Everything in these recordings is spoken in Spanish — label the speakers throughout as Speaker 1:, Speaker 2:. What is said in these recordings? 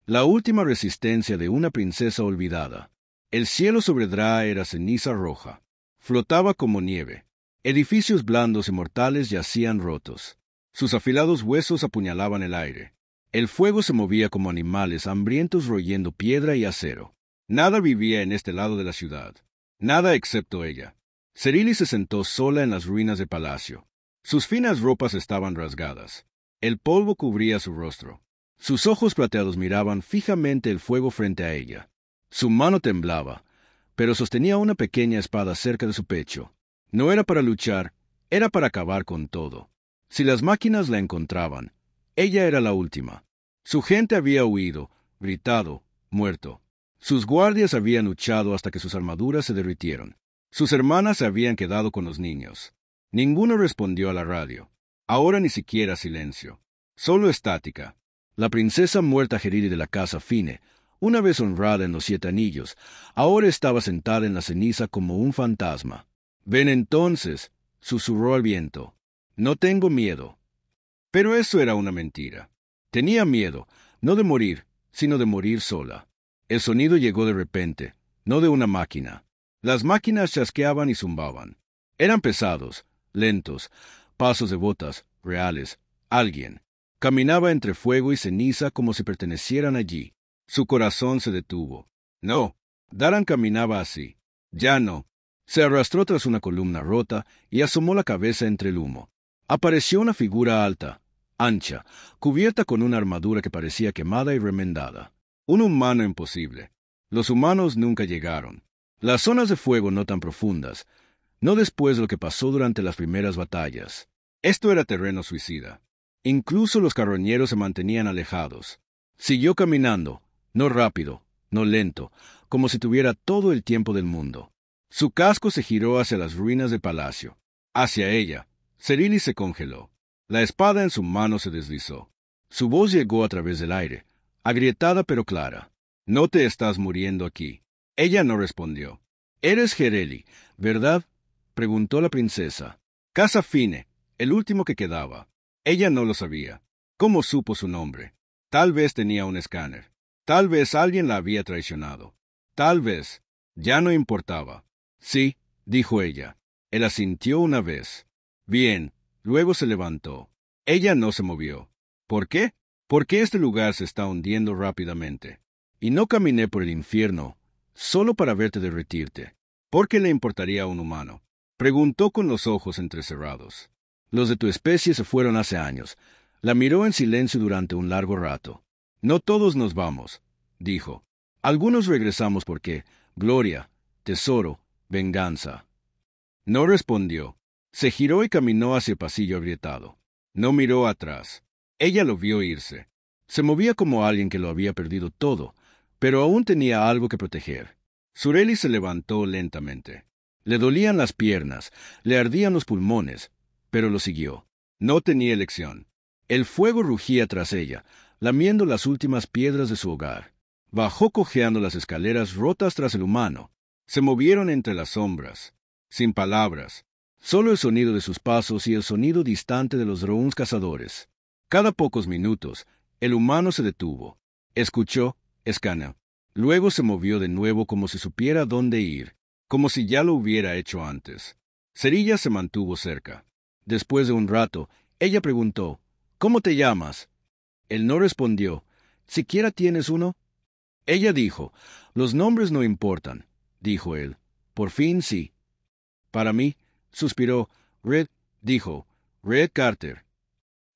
Speaker 1: La última resistencia de una princesa olvidada. El cielo sobre Draa era ceniza roja. Flotaba como nieve. Edificios blandos y mortales yacían rotos. Sus afilados huesos apuñalaban el aire. El fuego se movía como animales hambrientos royendo piedra y acero. Nada vivía en este lado de la ciudad. Nada excepto ella. Cerili se sentó sola en las ruinas del palacio. Sus finas ropas estaban rasgadas. El polvo cubría su rostro. Sus ojos plateados miraban fijamente el fuego frente a ella. Su mano temblaba, pero sostenía una pequeña espada cerca de su pecho. No era para luchar, era para acabar con todo. Si las máquinas la encontraban, ella era la última. Su gente había huido, gritado, muerto. Sus guardias habían luchado hasta que sus armaduras se derritieron. Sus hermanas se habían quedado con los niños. Ninguno respondió a la radio. Ahora ni siquiera silencio. Solo estática. La princesa muerta Jerili de la casa Fine, una vez honrada en los 7 anillos, ahora estaba sentada en la ceniza como un fantasma. «Ven entonces», susurró al viento. «No tengo miedo». Pero eso era una mentira. Tenía miedo, no de morir, sino de morir sola. El sonido llegó de repente, no de una máquina. Las máquinas chasqueaban y zumbaban. Eran pesados, lentos, pasos de botas, reales. Alguien. Caminaba entre fuego y ceniza como si pertenecieran allí. Su corazón se detuvo. No, Daran caminaba así. Ya no. Se arrastró tras una columna rota y asomó la cabeza entre el humo. Apareció una figura alta, ancha, cubierta con una armadura que parecía quemada y remendada. Un humano imposible. Los humanos nunca llegaron. Las zonas de fuego no tan profundas, no después de lo que pasó durante las primeras batallas. Esto era terreno suicida. Incluso los carroñeros se mantenían alejados. Siguió caminando, no rápido, no lento, como si tuviera todo el tiempo del mundo. Su casco se giró hacia las ruinas del palacio. Hacia ella. Cerili se congeló. La espada en su mano se deslizó. Su voz llegó a través del aire, agrietada pero clara. «No te estás muriendo aquí». Ella no respondió. «Eres Jereli, ¿verdad?», preguntó la princesa. «Casa Fine, el último que quedaba». Ella no lo sabía. ¿Cómo supo su nombre? Tal vez tenía un escáner. Tal vez alguien la había traicionado. Tal vez. Ya no importaba. «Sí», dijo ella. Él asintió una vez. «Bien». Luego se levantó. Ella no se movió. «¿Por qué?» «Porque este lugar se está hundiendo rápidamente. Y no caminé por el infierno solo para verte derretirte». «¿Por qué le importaría a un humano?», preguntó con los ojos entrecerrados. «Los de tu especie se fueron hace años». La miró en silencio durante un largo rato. «No todos nos vamos», dijo. «Algunos regresamos porque gloria, tesoro, venganza». No respondió. Se giró y caminó hacia el pasillo agrietado. No miró atrás. Ella lo vio irse. Se movía como alguien que lo había perdido todo, pero aún tenía algo que proteger. Cerili se levantó lentamente. Le dolían las piernas, le ardían los pulmones, pero lo siguió. No tenía elección. El fuego rugía tras ella, lamiendo las últimas piedras de su hogar. Bajó cojeando las escaleras rotas tras el humano. Se movieron entre las sombras, sin palabras, solo el sonido de sus pasos y el sonido distante de los drones cazadores. Cada pocos minutos, el humano se detuvo. Escuchó, escaneó. Luego se movió de nuevo como si supiera dónde ir, como si ya lo hubiera hecho antes. Cerilla se mantuvo cerca. Después de un rato, ella preguntó, «¿Cómo te llamas?». Él no respondió. «¿Siquiera tienes uno?». Ella dijo, «Los nombres no importan», dijo él. «Por fin sí». «Para mí», suspiró. «Red», dijo. «Red Carter».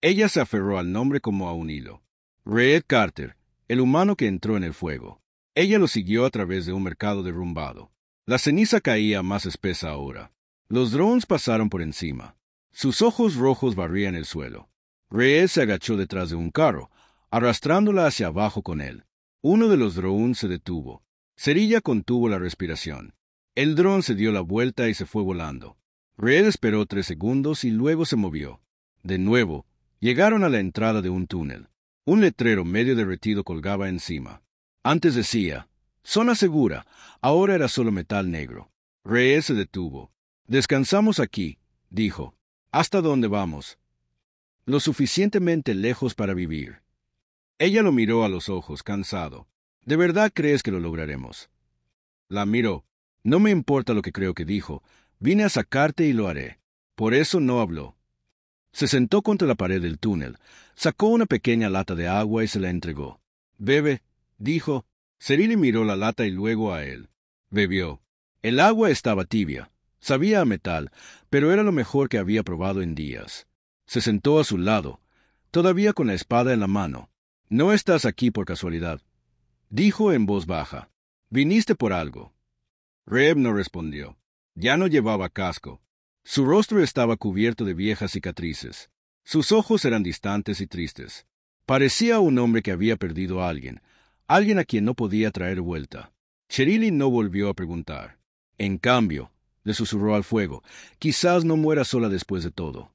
Speaker 1: Ella se aferró al nombre como a un hilo. Red Carter, el humano que entró en el fuego. Ella lo siguió a través de un mercado derrumbado. La ceniza caía más espesa ahora. Los drones pasaron por encima. Sus ojos rojos barrían el suelo. Red se agachó detrás de un carro, arrastrándola hacia abajo con él. Uno de los drones se detuvo. Cerilla contuvo la respiración. El dron se dio la vuelta y se fue volando. Red esperó 3 segundos y luego se movió. De nuevo, llegaron a la entrada de un túnel. Un letrero medio derretido colgaba encima. Antes decía, «Zona segura», ahora era solo metal negro. Red se detuvo. «Descansamos aquí», dijo. «¿Hasta dónde vamos?». «Lo suficientemente lejos para vivir». Ella lo miró a los ojos, cansado. ¿De verdad crees que lo lograremos? La miró. No me importa lo que creo que dijo. Vine a sacarte y lo haré. Por eso no habló. Se sentó contra la pared del túnel, sacó una pequeña lata de agua y se la entregó. «Bebe», dijo. Cerili miró la lata y luego a él. Bebió. El agua estaba tibia. Sabía a metal, pero era lo mejor que había probado en días. Se sentó a su lado, todavía con la espada en la mano. «No estás aquí por casualidad», dijo en voz baja. «Viniste por algo». Reeb no respondió. Ya no llevaba casco. Su rostro estaba cubierto de viejas cicatrices. Sus ojos eran distantes y tristes. Parecía un hombre que había perdido a alguien a quien no podía traer vuelta. Cerili no volvió a preguntar. «En cambio», le susurró al fuego, «quizás no muera sola después de todo».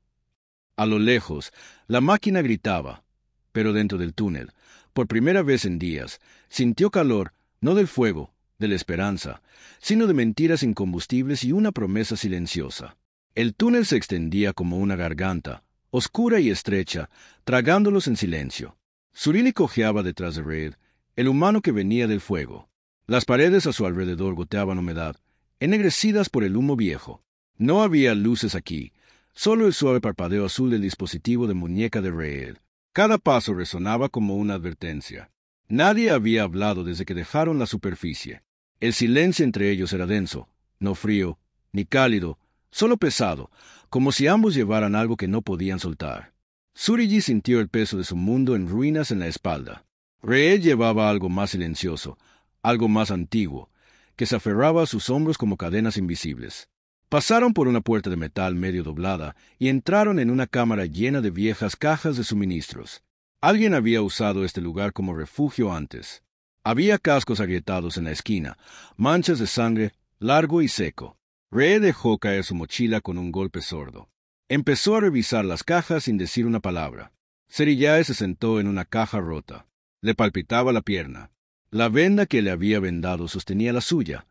Speaker 1: A lo lejos, la máquina gritaba, pero dentro del túnel, por primera vez en días, sintió calor, no del fuego, de la esperanza, sino de mentiras incombustibles y una promesa silenciosa. El túnel se extendía como una garganta, oscura y estrecha, tragándolos en silencio. Cerili cojeaba detrás de Reed, el humano que venía del fuego. Las paredes a su alrededor goteaban humedad, ennegrecidas por el humo viejo. No había luces aquí, solo el suave parpadeo azul del dispositivo de muñeca de Reed. Cada paso resonaba como una advertencia. Nadie había hablado desde que dejaron la superficie. El silencio entre ellos era denso, no frío, ni cálido, solo pesado, como si ambos llevaran algo que no podían soltar. Tsuriji sintió el peso de su mundo en ruinas en la espalda. Reed llevaba algo más silencioso, algo más antiguo, que se aferraba a sus hombros como cadenas invisibles. Pasaron por una puerta de metal medio doblada y entraron en una cámara llena de viejas cajas de suministros. Alguien había usado este lugar como refugio antes. Había cascos agrietados en la esquina, manchas de sangre, largo y seco. Reed dejó caer su mochila con un golpe sordo. Empezó a revisar las cajas sin decir una palabra. Serillae se sentó en una caja rota. Le palpitaba la pierna. La venda que le había vendado sostenía la suya,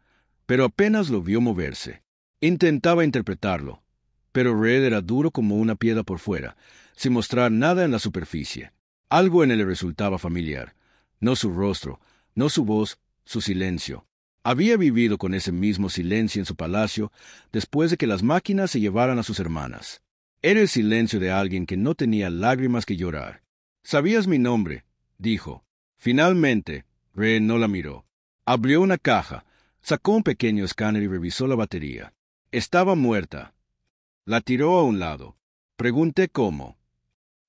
Speaker 1: pero apenas lo vio moverse. Intentaba interpretarlo, pero Reed era duro como una piedra por fuera, sin mostrar nada en la superficie. Algo en él le resultaba familiar. No su rostro, no su voz, su silencio. Había vivido con ese mismo silencio en su palacio después de que las máquinas se llevaran a sus hermanas. Era el silencio de alguien que no tenía lágrimas que llorar. «¿Sabías mi nombre?», dijo. Finalmente, Reed no la miró. Abrió una caja, sacó un pequeño escáner y revisó la batería. Estaba muerta. La tiró a un lado. Pregunté cómo.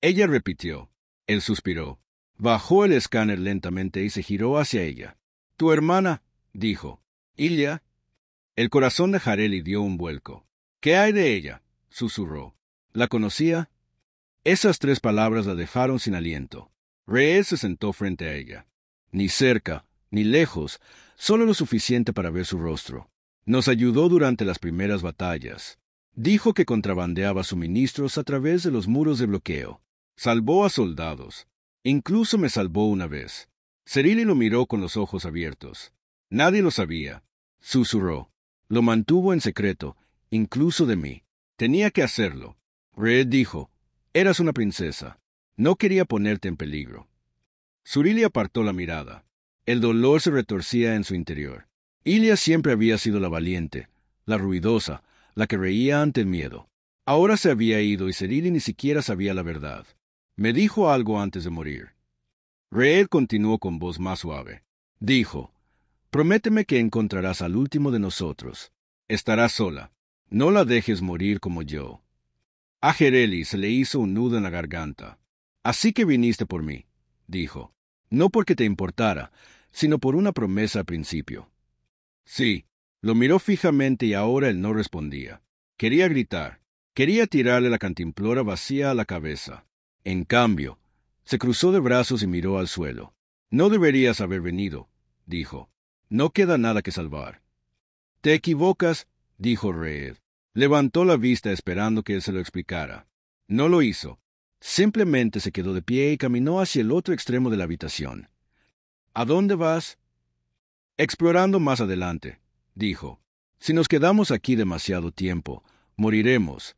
Speaker 1: Ella repitió. Él suspiró. Bajó el escáner lentamente y se giró hacia ella. «Tu hermana», dijo. «Ilya». El corazón de Jareli dio un vuelco. «¿Qué hay de ella?», susurró. «¿La conocía?». Esas 3 palabras la dejaron sin aliento. Reed se sentó frente a ella. Ni cerca, ni lejos, solo lo suficiente para ver su rostro. «Nos ayudó durante las primeras batallas». Dijo que contrabandeaba suministros a través de los muros de bloqueo. Salvó a soldados. Incluso me salvó una vez. Cerili lo miró con los ojos abiertos. Nadie lo sabía. Susurró. Lo mantuvo en secreto, incluso de mí. Tenía que hacerlo. Reed dijo. Eras una princesa. No quería ponerte en peligro. Cerili apartó la mirada. El dolor se retorcía en su interior. Ilya siempre había sido la valiente, la ruidosa, la que reía ante el miedo. Ahora se había ido y Cerili ni siquiera sabía la verdad. Me dijo algo antes de morir. Reed continuó con voz más suave. Dijo, prométeme que encontrarás al último de nosotros. Estarás sola. No la dejes morir como yo. A Jareli se le hizo un nudo en la garganta. Así que viniste por mí, dijo. No porque te importara, sino por una promesa al principio. Sí. Lo miró fijamente y ahora él no respondía. Quería gritar. Quería tirarle la cantimplora vacía a la cabeza. En cambio, se cruzó de brazos y miró al suelo. No deberías haber venido, dijo. No queda nada que salvar. Te equivocas, dijo Reed. Levantó la vista esperando que él se lo explicara. No lo hizo. Simplemente se quedó de pie y caminó hacia el otro extremo de la habitación. ¿A dónde vas? Explorando más adelante, dijo. Si nos quedamos aquí demasiado tiempo, moriremos.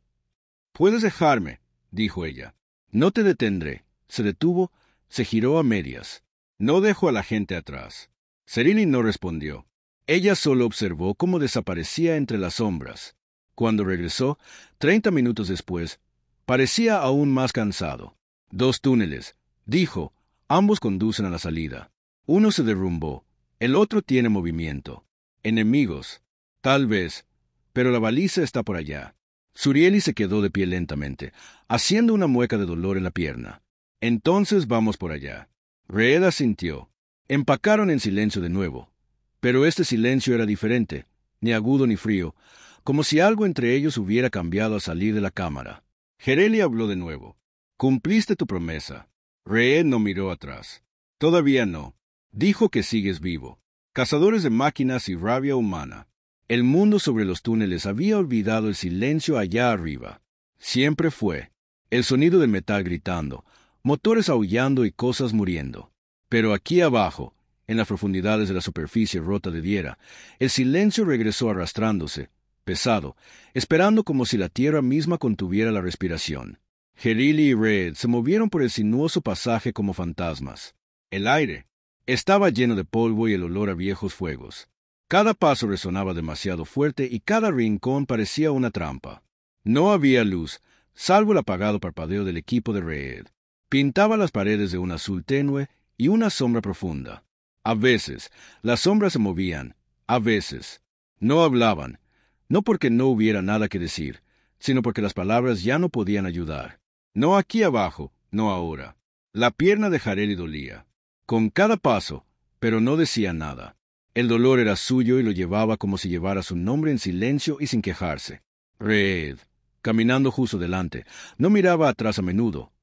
Speaker 1: Puedes dejarme, dijo ella. No te detendré. Se detuvo, Se giró a medias. No dejó a la gente atrás. Serili no respondió. Ella solo observó cómo desaparecía entre las sombras. Cuando regresó, 30 minutos después, parecía aún más cansado. 2 túneles, dijo, ambos conducen a la salida. Uno se derrumbó, el otro tiene movimiento. Enemigos, tal vez, pero la baliza está por allá. Surieli se quedó de pie lentamente, haciendo una mueca de dolor en la pierna. Entonces vamos por allá. Reed asintió. Empacaron en silencio de nuevo. Pero este silencio era diferente, ni agudo ni frío, como si algo entre ellos hubiera cambiado al salir de la cámara. Jereli habló de nuevo. Cumpliste tu promesa. Reed no miró atrás. Todavía no. Dijo que sigues vivo. Cazadores de máquinas y rabia humana. El mundo sobre los túneles había olvidado el silencio allá arriba. Siempre fue. El sonido del metal gritando, motores aullando y cosas muriendo. Pero aquí abajo, en las profundidades de la superficie rota de Diera, el silencio regresó arrastrándose, pesado, esperando como si la tierra misma contuviera la respiración. Jerili y Reed se movieron por el sinuoso pasaje como fantasmas. El aire estaba lleno de polvo y el olor a viejos fuegos. Cada paso resonaba demasiado fuerte y cada rincón parecía una trampa. No había luz, salvo el apagado parpadeo del equipo de Reed. Pintaba las paredes de un azul tenue y una sombra profunda. A veces, las sombras se movían, a veces. No hablaban, no porque no hubiera nada que decir, sino porque las palabras ya no podían ayudar. No aquí abajo, no ahora. La pierna de Jareli dolía. Con cada paso, pero no decía nada. El dolor era suyo y lo llevaba como si llevara su nombre en silencio y sin quejarse. Reed, caminando justo delante, no miraba atrás a menudo,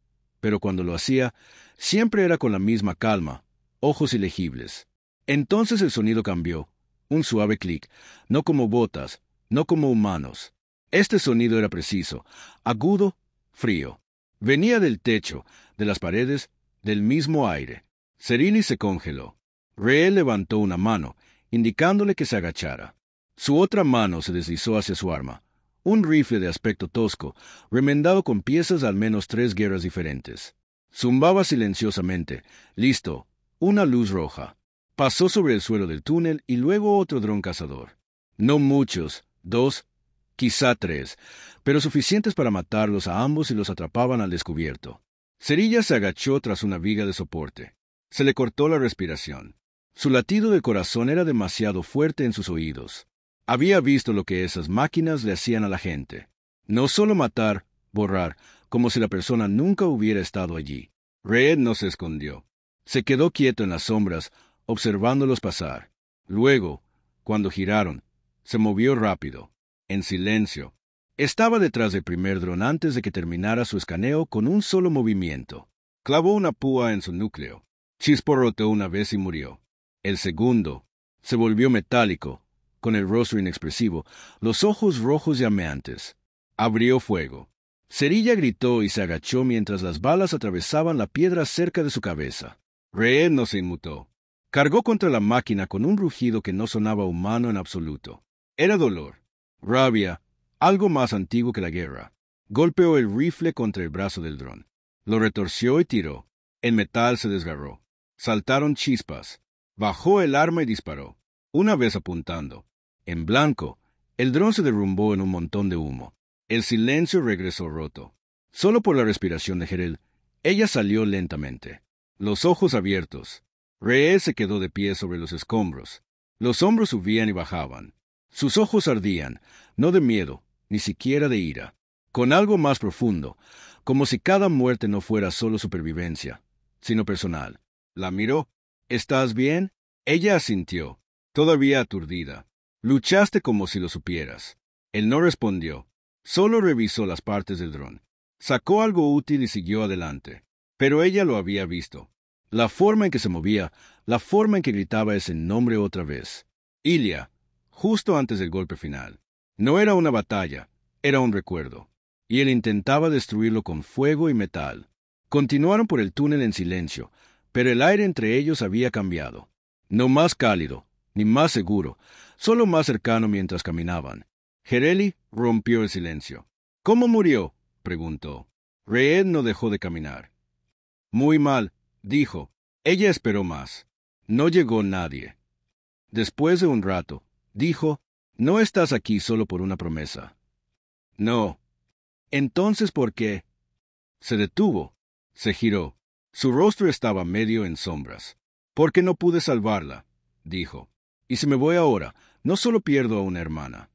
Speaker 1: pero cuando lo hacía, siempre era con la misma calma, ojos ilegibles. Entonces el sonido cambió, un suave clic, no como botas, no como humanos. Este sonido era preciso, agudo, frío. Venía del techo, de las paredes, del mismo aire. Serili se congeló. Reed levantó una mano, indicándole que se agachara. Su otra mano se deslizó hacia su arma, un rifle de aspecto tosco, remendado con piezas de al menos 3 guerras diferentes. Zumbaba silenciosamente. Listo. Una luz roja. Pasó sobre el suelo del túnel y luego otro dron cazador. No muchos, 2, quizá 3, pero suficientes para matarlos a ambos si los atrapaban al descubierto. Cerilla se agachó tras una viga de soporte. Se le cortó la respiración. Su latido de corazón era demasiado fuerte en sus oídos. Había visto lo que esas máquinas le hacían a la gente. No solo matar, borrar, como si la persona nunca hubiera estado allí. Reed no se escondió. Se quedó quieto en las sombras, observándolos pasar. Luego, cuando giraron, se movió rápido, en silencio. Estaba detrás del primer dron antes de que terminara su escaneo con un solo movimiento. Clavó una púa en su núcleo. Chisporroteó una vez y murió. El segundo se volvió metálico, con el rostro inexpresivo, los ojos rojos llameantes. Abrió fuego. Cerilla gritó y se agachó mientras las balas atravesaban la piedra cerca de su cabeza. Reed no se inmutó. Cargó contra la máquina con un rugido que no sonaba humano en absoluto. Era dolor, rabia, algo más antiguo que la guerra. Golpeó el rifle contra el brazo del dron. Lo retorció y tiró. El metal se desgarró. Saltaron chispas. Bajó el arma y disparó. Una vez apuntando. En blanco, el dron se derrumbó en un montón de humo. El silencio regresó roto. Solo por la respiración de Jerel, ella salió lentamente. Los ojos abiertos. Reed se quedó de pie sobre los escombros. Los hombros subían y bajaban. Sus ojos ardían, no de miedo, ni siquiera de ira. Con algo más profundo, como si cada muerte no fuera solo supervivencia, sino personal. La miró. ¿Estás bien? Ella asintió, todavía aturdida. Luchaste como si lo supieras. Él no respondió. Solo revisó las partes del dron. Sacó algo útil y siguió adelante. Pero ella lo había visto. La forma en que se movía, la forma en que gritaba ese nombre otra vez. Ilia, justo antes del golpe final. No era una batalla, era un recuerdo. Y él intentaba destruirlo con fuego y metal. Continuaron por el túnel en silencio, pero el aire entre ellos había cambiado. No más cálido, ni más seguro, solo más cercano mientras caminaban. Jereli rompió el silencio. ¿Cómo murió?, preguntó. Reed no dejó de caminar. Muy mal, dijo. Ella esperó más. No llegó nadie. Después de un rato, dijo, no estás aquí solo por una promesa. No. Entonces, ¿por qué? Se detuvo. Se giró. Su rostro estaba medio en sombras. Porque no pude salvarla, dijo. Y si me voy ahora, no solo pierdo a una hermana.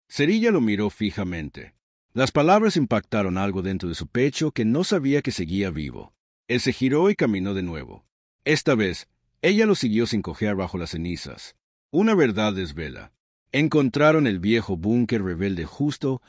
Speaker 1: Cerilla lo miró fijamente. Las palabras impactaron algo dentro de su pecho que no sabía que seguía vivo. Él se giró y caminó de nuevo. Esta vez, ella lo siguió sin cojear bajo las cenizas. Una verdad desvela. Encontraron el viejo búnker rebelde justo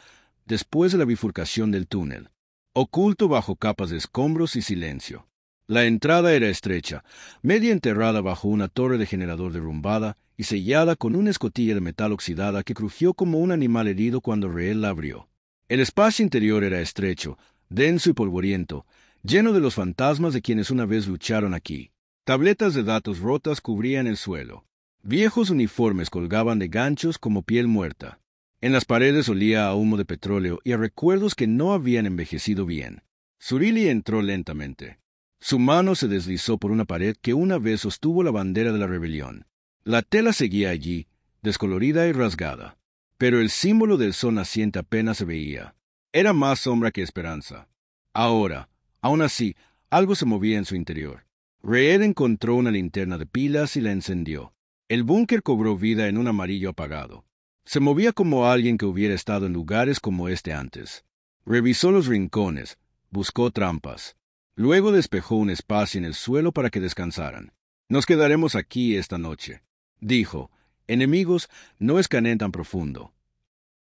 Speaker 1: después de la bifurcación del túnel, oculto bajo capas de escombros y silencio. La entrada era estrecha, media enterrada bajo una torre de generador derrumbada y sellada con una escotilla de metal oxidada que crujió como un animal herido cuando Reel la abrió. El espacio interior era estrecho, denso y polvoriento, lleno de los fantasmas de quienes una vez lucharon aquí. Tabletas de datos rotas cubrían el suelo. Viejos uniformes colgaban de ganchos como piel muerta. En las paredes olía a humo de petróleo y a recuerdos que no habían envejecido bien. Surili entró lentamente. Su mano se deslizó por una pared que una vez sostuvo la bandera de la rebelión. La tela seguía allí, descolorida y rasgada. Pero el símbolo del sol naciente apenas se veía. Era más sombra que esperanza. Ahora, aún así, algo se movía en su interior. Reed encontró una linterna de pilas y la encendió. El búnker cobró vida en un amarillo apagado. Se movía como alguien que hubiera estado en lugares como este antes. Revisó los rincones, buscó trampas. Luego despejó un espacio en el suelo para que descansaran. Nos quedaremos aquí esta noche, dijo. Enemigos no escaneen tan profundo.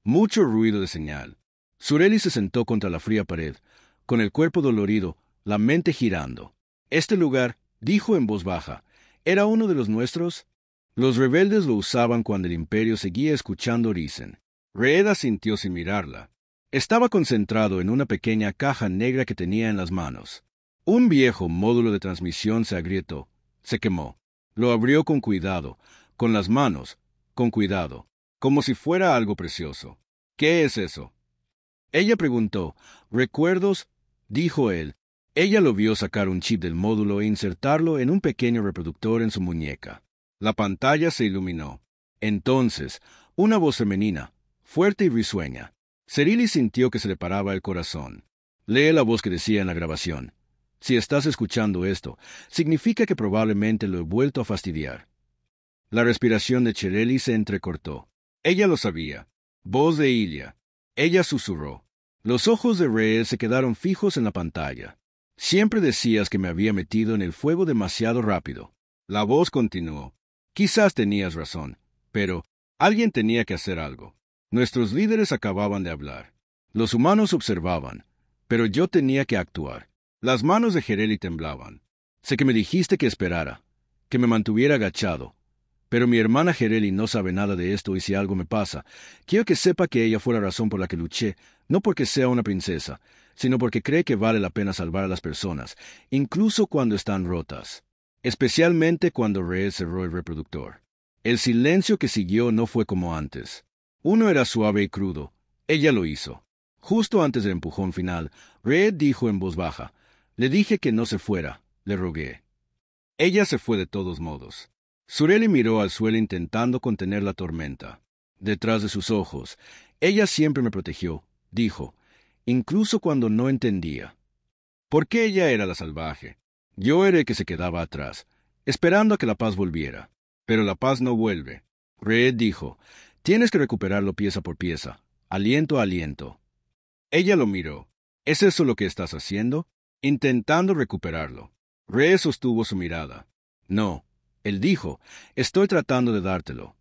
Speaker 1: Mucho ruido de señal. Sureli se sentó contra la fría pared, con el cuerpo dolorido, la mente girando. Este lugar, dijo en voz baja, ¿era uno de los nuestros? Los rebeldes lo usaban cuando el imperio seguía escuchando Risen. Reed asintió sin mirarla. Estaba concentrado en una pequeña caja negra que tenía en las manos. Un viejo módulo de transmisión se agrietó, se quemó. Lo abrió con cuidado, con las manos, con cuidado, como si fuera algo precioso. ¿Qué es eso? Ella preguntó. ¿Recuerdos? Dijo él. Ella lo vio sacar un chip del módulo e insertarlo en un pequeño reproductor en su muñeca. La pantalla se iluminó. Entonces, una voz femenina, fuerte y risueña. Cerili sintió que se le paraba el corazón. Lee la voz que decía en la grabación. Si estás escuchando esto, significa que probablemente lo he vuelto a fastidiar. La respiración de Cereli se entrecortó. Ella lo sabía. Voz de Ilya. Ella susurró. Los ojos de Reed se quedaron fijos en la pantalla. Siempre decías que me había metido en el fuego demasiado rápido. La voz continuó. Quizás tenías razón, pero alguien tenía que hacer algo. Nuestros líderes acababan de hablar. Los humanos observaban, pero yo tenía que actuar. Las manos de Cereli temblaban. Sé que me dijiste que esperara, que me mantuviera agachado. Pero mi hermana Cereli no sabe nada de esto y si algo me pasa, quiero que sepa que ella fue la razón por la que luché, no porque sea una princesa, sino porque cree que vale la pena salvar a las personas, incluso cuando están rotas. Especialmente cuando Reed cerró el reproductor. El silencio que siguió no fue como antes. Uno era suave y crudo. Ella lo hizo. Justo antes del empujón final, Reed dijo en voz baja, «Le dije que no se fuera», le rogué. Ella se fue de todos modos. Sureli miró al suelo intentando contener la tormenta. Detrás de sus ojos, ella siempre me protegió, dijo, incluso cuando no entendía. ¿Por qué ella era la salvaje? Yo era el que se quedaba atrás, esperando a que la paz volviera. Pero la paz no vuelve. Reed dijo, tienes que recuperarlo pieza por pieza, aliento a aliento. Ella lo miró. ¿Es eso lo que estás haciendo? Intentando recuperarlo. Reed sostuvo su mirada. No, él dijo, estoy tratando de dártelo.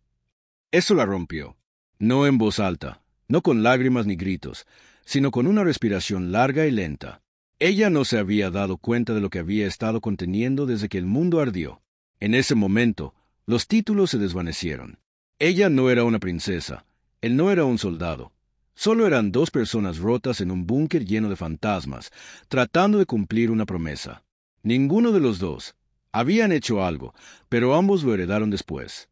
Speaker 1: Eso la rompió. No en voz alta, no con lágrimas ni gritos, sino con una respiración larga y lenta. Ella no se había dado cuenta de lo que había estado conteniendo desde que el mundo ardió. En ese momento, los títulos se desvanecieron. Ella no era una princesa, él no era un soldado. Solo eran dos personas rotas en un búnker lleno de fantasmas, tratando de cumplir una promesa. Ninguno de los dos. Habían hecho algo, pero ambos lo heredaron después.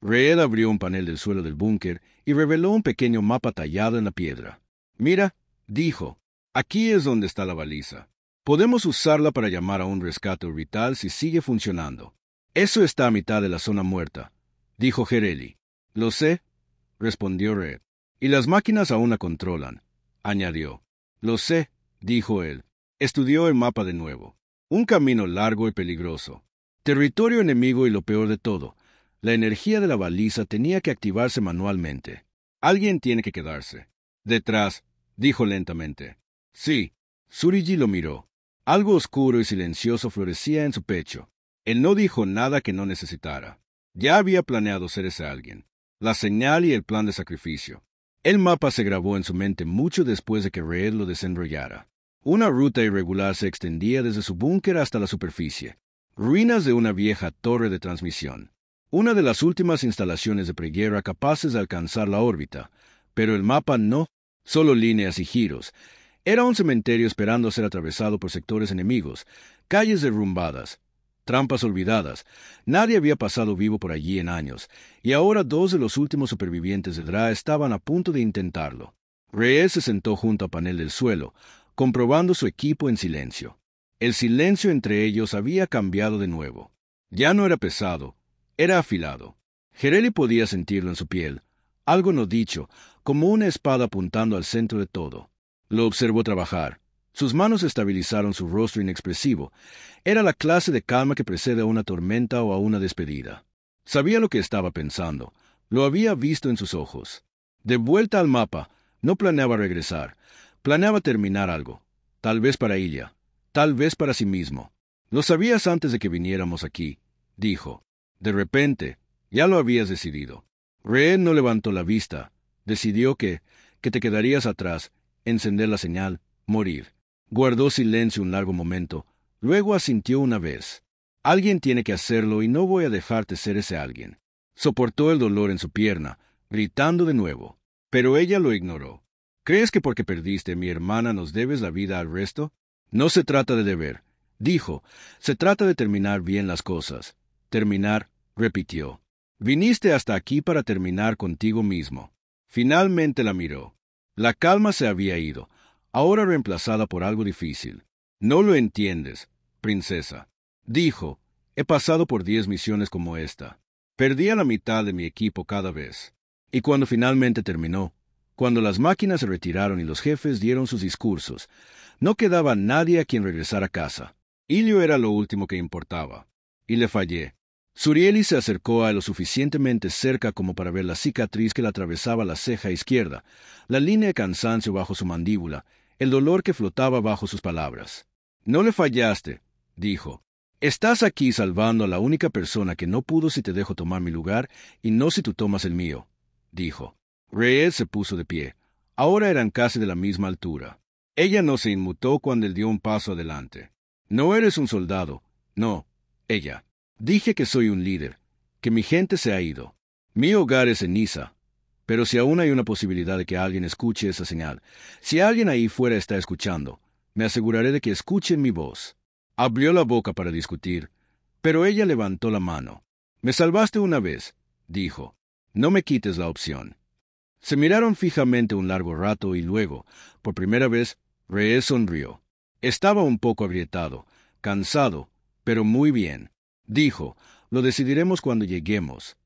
Speaker 1: Reed abrió un panel del suelo del búnker y reveló un pequeño mapa tallado en la piedra. Mira, dijo, aquí es donde está la baliza. Podemos usarla para llamar a un rescate orbital si sigue funcionando. Eso está a mitad de la zona muerta, dijo Gereli. Lo sé, respondió Red. Y las máquinas aún la controlan, añadió. Lo sé, dijo él. Estudió el mapa de nuevo. Un camino largo y peligroso. Territorio enemigo y lo peor de todo, la energía de la baliza tenía que activarse manualmente. Alguien tiene que quedarse. Detrás, dijo lentamente. Sí. Tsuriji lo miró. Algo oscuro y silencioso florecía en su pecho. Él no dijo nada que no necesitara. Ya había planeado ser ese alguien. La señal y el plan de sacrificio. El mapa se grabó en su mente mucho después de que Reed lo desenrollara. Una ruta irregular se extendía desde su búnker hasta la superficie. Ruinas de una vieja torre de transmisión. Una de las últimas instalaciones de preguerra capaces de alcanzar la órbita. Pero el mapa no, solo líneas y giros. Era un cementerio esperando ser atravesado por sectores enemigos, calles derrumbadas, trampas olvidadas. Nadie había pasado vivo por allí en años, y ahora dos de los últimos supervivientes de Dra estaban a punto de intentarlo. Reyes se sentó junto al panel del suelo, comprobando su equipo en silencio. El silencio entre ellos había cambiado de nuevo. Ya no era pesado, era afilado. Gereli podía sentirlo en su piel, algo no dicho, como una espada apuntando al centro de todo. Lo observó trabajar. Sus manos estabilizaron su rostro inexpresivo. Era la clase de calma que precede a una tormenta o a una despedida. Sabía lo que estaba pensando. Lo había visto en sus ojos. De vuelta al mapa, no planeaba regresar. Planeaba terminar algo. Tal vez para ella. Tal vez para sí mismo. Lo sabías antes de que viniéramos aquí, dijo. De repente, ya lo habías decidido. Reed no levantó la vista. Decidió que te quedarías atrás, encender la señal, morir. Guardó silencio un largo momento, luego asintió una vez. Alguien tiene que hacerlo y no voy a dejarte ser ese alguien. Soportó el dolor en su pierna, gritando de nuevo. Pero ella lo ignoró. ¿Crees que porque perdiste a mi hermana nos debes la vida al resto? No se trata de deber, dijo. Se trata de terminar bien las cosas. Terminar, repitió. Viniste hasta aquí para terminar contigo mismo. Finalmente la miró. La calma se había ido, ahora reemplazada por algo difícil. No lo entiendes, princesa. Dijo, he pasado por 10 misiones como esta. Perdí a la mitad de mi equipo cada vez. Y cuando finalmente terminó, cuando las máquinas se retiraron y los jefes dieron sus discursos, no quedaba nadie a quien regresar a casa. Ilio era lo último que importaba. Y le fallé. Surieli se acercó a lo suficientemente cerca como para ver la cicatriz que le atravesaba la ceja izquierda, la línea de cansancio bajo su mandíbula, el dolor que flotaba bajo sus palabras. No le fallaste, dijo. Estás aquí salvando a la única persona que no pudo si te dejo tomar mi lugar y no si tú tomas el mío, dijo. Reed se puso de pie. Ahora eran casi de la misma altura. Ella no se inmutó cuando él dio un paso adelante. No eres un soldado. No, ella. Dije que soy un líder, que mi gente se ha ido. Mi hogar es ceniza. Pero si aún hay una posibilidad de que alguien escuche esa señal, si alguien ahí fuera está escuchando, me aseguraré de que escuchen mi voz. Abrió la boca para discutir, pero ella levantó la mano. Me salvaste una vez, dijo. No me quites la opción. Se miraron fijamente un largo rato y luego, por primera vez, Reed sonrió. Estaba un poco agrietado, cansado, pero muy bien. Dijo, lo decidiremos cuando lleguemos.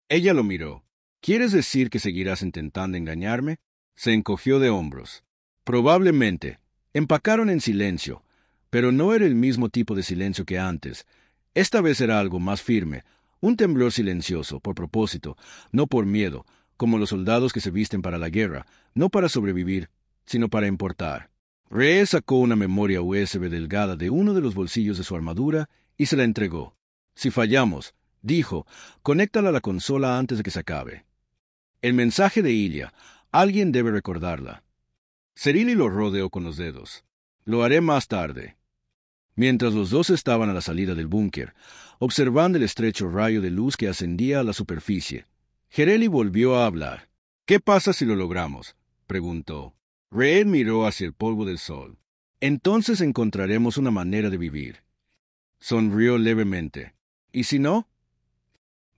Speaker 1: Ella lo miró. ¿Quieres decir que seguirás intentando engañarme? Se encogió de hombros. Probablemente. Empacaron en silencio, pero no era el mismo tipo de silencio que antes. Esta vez era algo más firme, un temblor silencioso, por propósito, no por miedo, como los soldados que se visten para la guerra, no para sobrevivir, sino para importar. Reed sacó una memoria USB delgada de uno de los bolsillos de su armadura y se la entregó. Si fallamos, dijo, conéctala a la consola antes de que se acabe. El mensaje de Ilia, alguien debe recordarla. Cerili lo rodeó con los dedos. Lo haré más tarde. Mientras los dos estaban a la salida del búnker, observando el estrecho rayo de luz que ascendía a la superficie, Gereli volvió a hablar. ¿Qué pasa si lo logramos?, preguntó. Reed miró hacia el polvo del sol. Entonces encontraremos una manera de vivir. Sonrió levemente. ¿Y si no?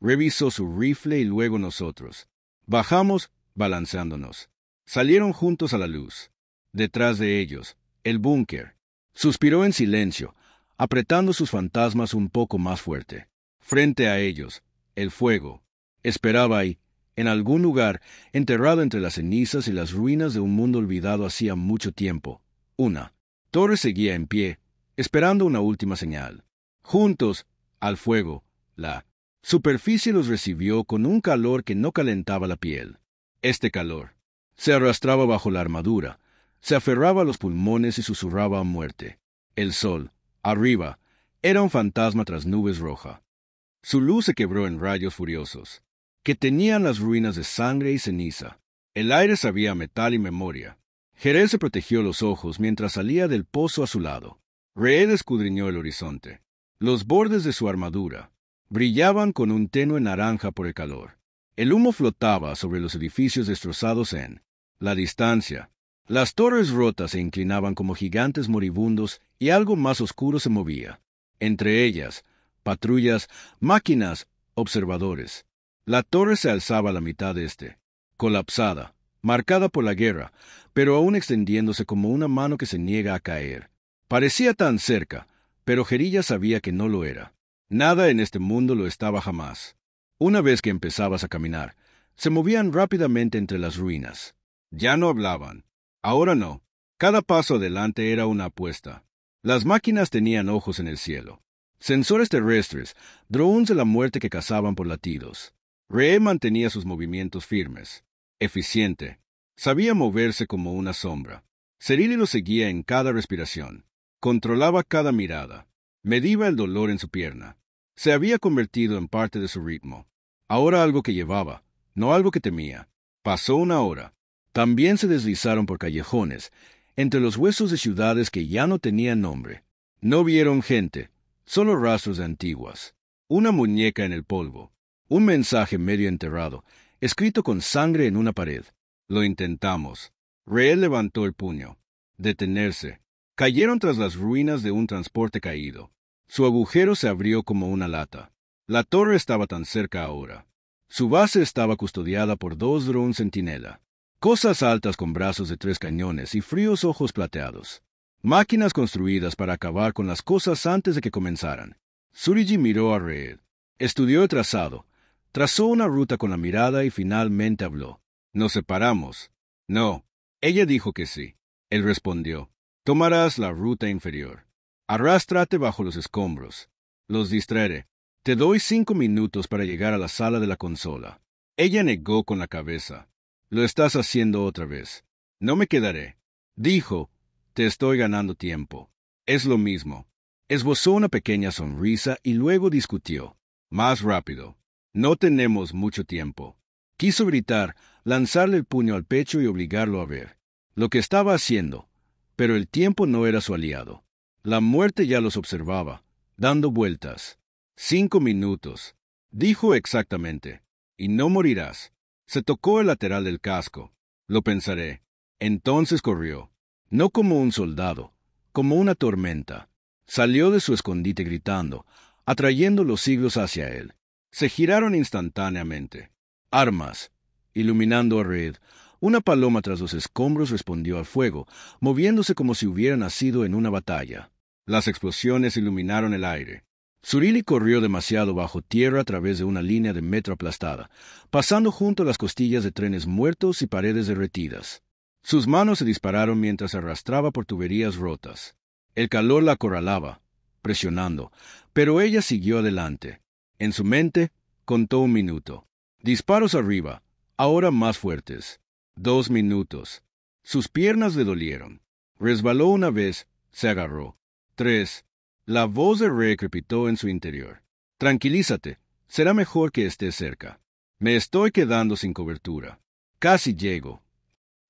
Speaker 1: Revisó su rifle y luego nosotros. Bajamos, balanceándonos. Salieron juntos a la luz. Detrás de ellos, el búnker. Suspiró en silencio, apretando sus fantasmas un poco más fuerte. Frente a ellos, el fuego. Esperaba ahí, en algún lugar, enterrado entre las cenizas y las ruinas de un mundo olvidado hacía mucho tiempo. Una torre seguía en pie, esperando una última señal. Juntos, al fuego, la superficie los recibió con un calor que no calentaba la piel. Este calor se arrastraba bajo la armadura, se aferraba a los pulmones y susurraba a muerte. El sol, arriba, era un fantasma tras nubes roja. Su luz se quebró en rayos furiosos, que teñían las ruinas de sangre y ceniza. El aire sabía a metal y memoria. Jerez se protegió los ojos mientras salía del pozo a su lado. Reel escudriñó el horizonte. Los bordes de su armadura brillaban con un tenue naranja por el calor. El humo flotaba sobre los edificios destrozados en la distancia. Las torres rotas se inclinaban como gigantes moribundos y algo más oscuro se movía. Entre ellas, patrullas, máquinas, observadores. La torre se alzaba a la mitad colapsada, marcada por la guerra, pero aún extendiéndose como una mano que se niega a caer. Parecía tan cerca, pero Jerilla sabía que no lo era. Nada en este mundo lo estaba jamás. Una vez que empezabas a caminar, se movían rápidamente entre las ruinas. Ya no hablaban. Ahora no. Cada paso adelante era una apuesta. Las máquinas tenían ojos en el cielo. Sensores terrestres, drones de la muerte que cazaban por latidos. Ree mantenía sus movimientos firmes. Eficiente. Sabía moverse como una sombra. Cerili lo seguía en cada respiración. Controlaba cada mirada. Medía el dolor en su pierna. Se había convertido en parte de su ritmo. Ahora algo que llevaba, no algo que temía. Pasó una hora. También se deslizaron por callejones, entre los huesos de ciudades que ya no tenían nombre. No vieron gente, solo rastros de antiguas. Una muñeca en el polvo. Un mensaje medio enterrado, escrito con sangre en una pared. Lo intentamos. Reel levantó el puño. Detenerse. Cayeron tras las ruinas de un transporte caído. Su agujero se abrió como una lata. La torre estaba tan cerca ahora. Su base estaba custodiada por 2 drones centinela. Cosas altas con brazos de 3 cañones y fríos ojos plateados. Máquinas construidas para acabar con las cosas antes de que comenzaran. Tsuriji miró a Reel. Estudió el trazado. Trazó una ruta con la mirada y finalmente habló. ¿Nos separamos? No. Ella dijo que sí. Él respondió. Tomarás la ruta inferior. Arrástrate bajo los escombros. Los distraeré. Te doy 5 minutos para llegar a la sala de la consola. Ella negó con la cabeza. Lo estás haciendo otra vez. No me quedaré. Dijo, te estoy ganando tiempo. Es lo mismo. Esbozó una pequeña sonrisa y luego discutió. Más rápido. No tenemos mucho tiempo. Quiso gritar, lanzarle el puño al pecho y obligarlo a ver lo que estaba haciendo, pero el tiempo no era su aliado. La muerte ya los observaba, dando vueltas. 5 minutos. Dijo exactamente. Y no morirás. Se tocó el lateral del casco. Lo pensaré. Entonces corrió. No como un soldado, como una tormenta. Salió de su escondite gritando, atrayendo los siglos hacia él. Se giraron instantáneamente. Armas. Iluminando a Red, una paloma tras los escombros respondió al fuego, moviéndose como si hubiera nacido en una batalla. Las explosiones iluminaron el aire. Tsurili corrió demasiado bajo tierra a través de una línea de metro aplastada, pasando junto a las costillas de trenes muertos y paredes derretidas. Sus manos se dispararon mientras se arrastraba por tuberías rotas. El calor la acorralaba, presionando, pero ella siguió adelante. En su mente, contó 1 minuto. Disparos arriba, ahora más fuertes. 2 minutos. Sus piernas le dolieron. Resbaló una vez, se agarró. 3. La voz de Rey crepitó en su interior. Tranquilízate, será mejor que estés cerca. Me estoy quedando sin cobertura. Casi llego.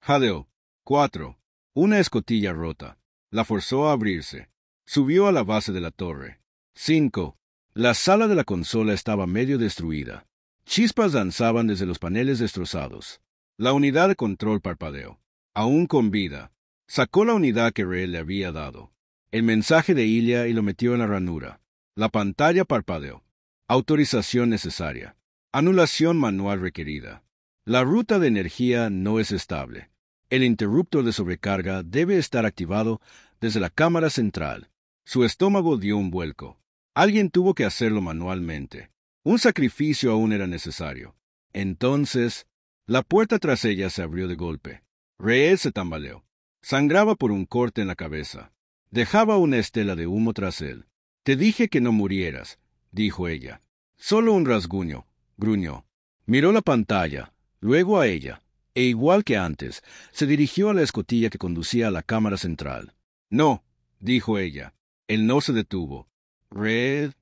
Speaker 1: Jadeó. 4. Una escotilla rota. La forzó a abrirse. Subió a la base de la torre. 5. La sala de la consola estaba medio destruida. Chispas danzaban desde los paneles destrozados. La unidad de control parpadeó. Aún con vida. Sacó la unidad que Rey le había dado. El mensaje de Ilia y lo metió en la ranura. La pantalla parpadeó. Autorización necesaria. Anulación manual requerida. La ruta de energía no es estable. El interruptor de sobrecarga debe estar activado desde la cámara central. Su estómago dio un vuelco. Alguien tuvo que hacerlo manualmente. Un sacrificio aún era necesario. Entonces, la puerta tras ella se abrió de golpe. Reed se tambaleó. Sangraba por un corte en la cabeza. Dejaba una estela de humo tras él. «Te dije que no murieras», dijo ella. «Solo un rasguño», gruñó. Miró la pantalla, luego a ella, e igual que antes, se dirigió a la escotilla que conducía a la cámara central. «No», dijo ella. Él no se detuvo. «Red».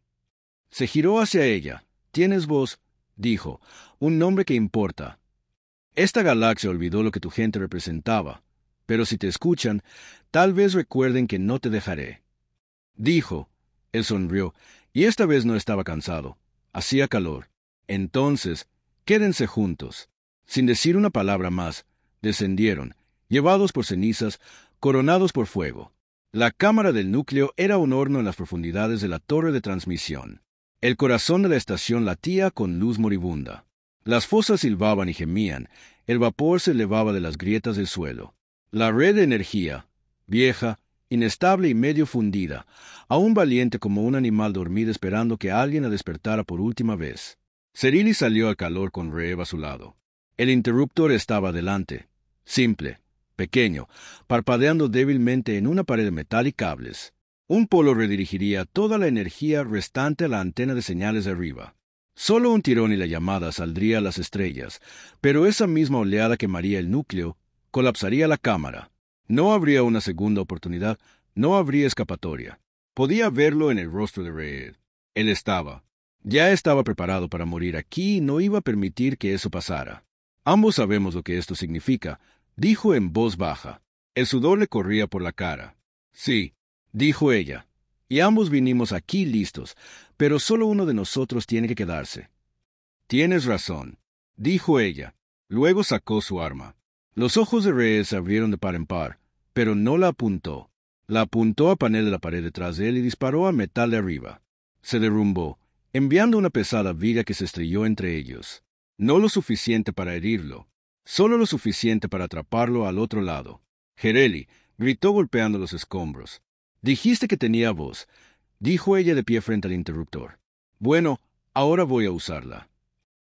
Speaker 1: Se giró hacia ella. «Tienes voz», dijo, «un nombre que importa. Esta galaxia olvidó lo que tu gente representaba, pero si te escuchan, tal vez recuerden que no te dejaré». Dijo. Él sonrió, y esta vez no estaba cansado. Hacía calor. «Entonces, quédense juntos». Sin decir una palabra más, descendieron, llevados por cenizas, coronados por fuego. La cámara del núcleo era un horno en las profundidades de la torre de transmisión. El corazón de la estación latía con luz moribunda. Las fosas silbaban y gemían, el vapor se elevaba de las grietas del suelo. La red de energía, vieja, inestable y medio fundida, aún valiente como un animal dormido esperando que alguien la despertara por última vez. Cerili salió al calor con Reeb a su lado. El interruptor estaba delante, simple, pequeño, parpadeando débilmente en una pared de metal y cables. Un polo redirigiría toda la energía restante a la antena de señales de arriba. Solo un tirón y la llamada saldría a las estrellas, pero esa misma oleada quemaría el núcleo, colapsaría la cámara. No habría una segunda oportunidad, no habría escapatoria. Podía verlo en el rostro de Reed. Él ya estaba preparado para morir aquí y no iba a permitir que eso pasara. «Ambos sabemos lo que esto significa», dijo en voz baja. El sudor le corría por la cara. «Sí», dijo ella, «y ambos vinimos aquí listos, pero solo uno de nosotros tiene que quedarse». «Tienes razón», dijo ella. Luego sacó su arma. Los ojos de Reed se abrieron de par en par, pero no la apuntó. La apuntó al panel de la pared detrás de él y disparó al metal de arriba. Se derrumbó, enviando una pesada viga que se estrelló entre ellos. No lo suficiente para herirlo, solo lo suficiente para atraparlo al otro lado. «Jereli», gritó golpeando los escombros. «Dijiste que tenía voz», dijo ella de pie frente al interruptor. «Bueno, ahora voy a usarla».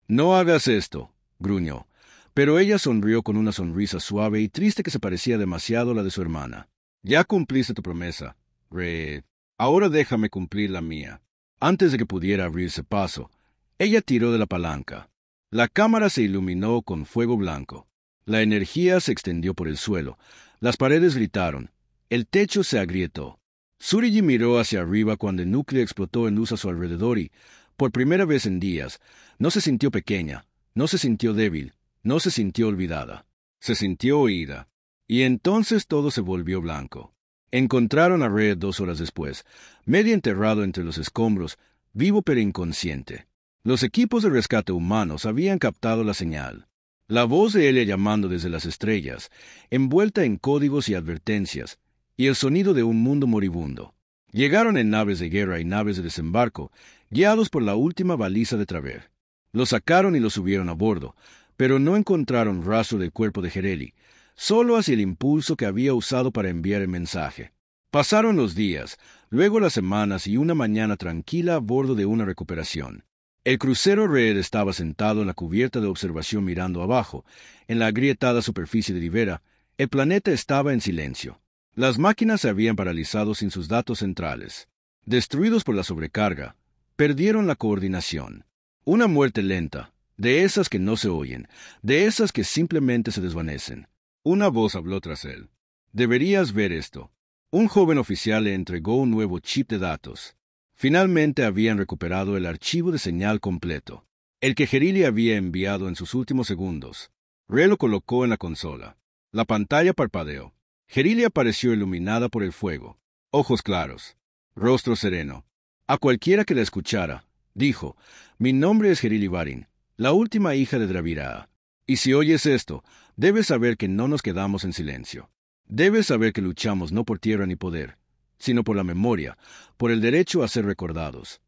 Speaker 1: «No hagas esto», gruñó, pero ella sonrió con una sonrisa suave y triste que se parecía demasiado a la de su hermana. «Ya cumpliste tu promesa, Reed. Ahora déjame cumplir la mía». Antes de que pudiera abrirse paso, ella tiró de la palanca. La cámara se iluminó con fuego blanco. La energía se extendió por el suelo. Las paredes gritaron. El techo se agrietó. Surigi miró hacia arriba cuando el núcleo explotó en luz a su alrededor y, por primera vez en días, no se sintió pequeña, no se sintió débil, no se sintió olvidada. Se sintió oída. Y entonces todo se volvió blanco. Encontraron a Red 2 horas después, medio enterrado entre los escombros, vivo pero inconsciente. Los equipos de rescate humanos habían captado la señal. La voz de Elia llamando desde las estrellas, envuelta en códigos y advertencias, y el sonido de un mundo moribundo. Llegaron en naves de guerra y naves de desembarco, guiados por la última baliza de Traver. Lo sacaron y lo subieron a bordo, pero no encontraron rastro del cuerpo de Jereli, solo hacia el impulso que había usado para enviar el mensaje. Pasaron los días, luego las semanas y una mañana tranquila a bordo de una recuperación. El crucero Red estaba sentado en la cubierta de observación mirando abajo, en la agrietada superficie de Rivera. El planeta estaba en silencio. Las máquinas se habían paralizado sin sus datos centrales. Destruidos por la sobrecarga, perdieron la coordinación. Una muerte lenta, de esas que no se oyen, de esas que simplemente se desvanecen. Una voz habló tras él. «Deberías ver esto». Un joven oficial le entregó un nuevo chip de datos. Finalmente habían recuperado el archivo de señal completo, el que Jerili había enviado en sus últimos segundos. Re lo colocó en la consola. La pantalla parpadeó. Jerili apareció iluminada por el fuego. Ojos claros. Rostro sereno. A cualquiera que la escuchara, dijo, «Mi nombre es Jerili Varin, la última hija de Draviraa. Y si oyes esto, debes saber que no nos quedamos en silencio. Debes saber que luchamos no por tierra ni poder, sino por la memoria, por el derecho a ser recordados».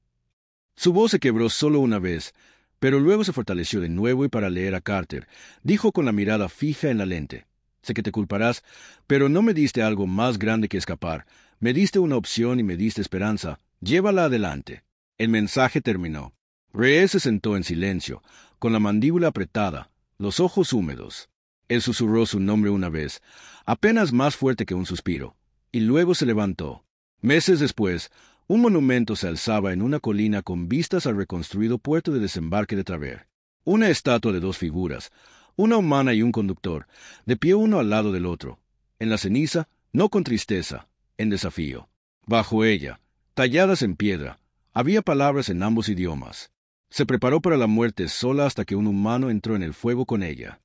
Speaker 1: Su voz se quebró solo una vez, pero luego se fortaleció de nuevo y para leer a Carter, dijo con la mirada fija en la lente, Sé que te culparás, pero no me diste algo más grande que escapar. Me diste una opción y me diste esperanza. Llévala adelante. El mensaje terminó. Rhea se sentó en silencio, con la mandíbula apretada, los ojos húmedos. Él susurró su nombre una vez, apenas más fuerte que un suspiro, y luego se levantó. Meses después, un monumento se alzaba en una colina con vistas al reconstruido puerto de desembarque de Travers. Una estatua de dos figuras, una humana y un conductor, de pie uno al lado del otro, en la ceniza, no con tristeza, en desafío. Bajo ella, talladas en piedra, había palabras en ambos idiomas. Se preparó para la muerte sola hasta que un humano entró en el fuego con ella.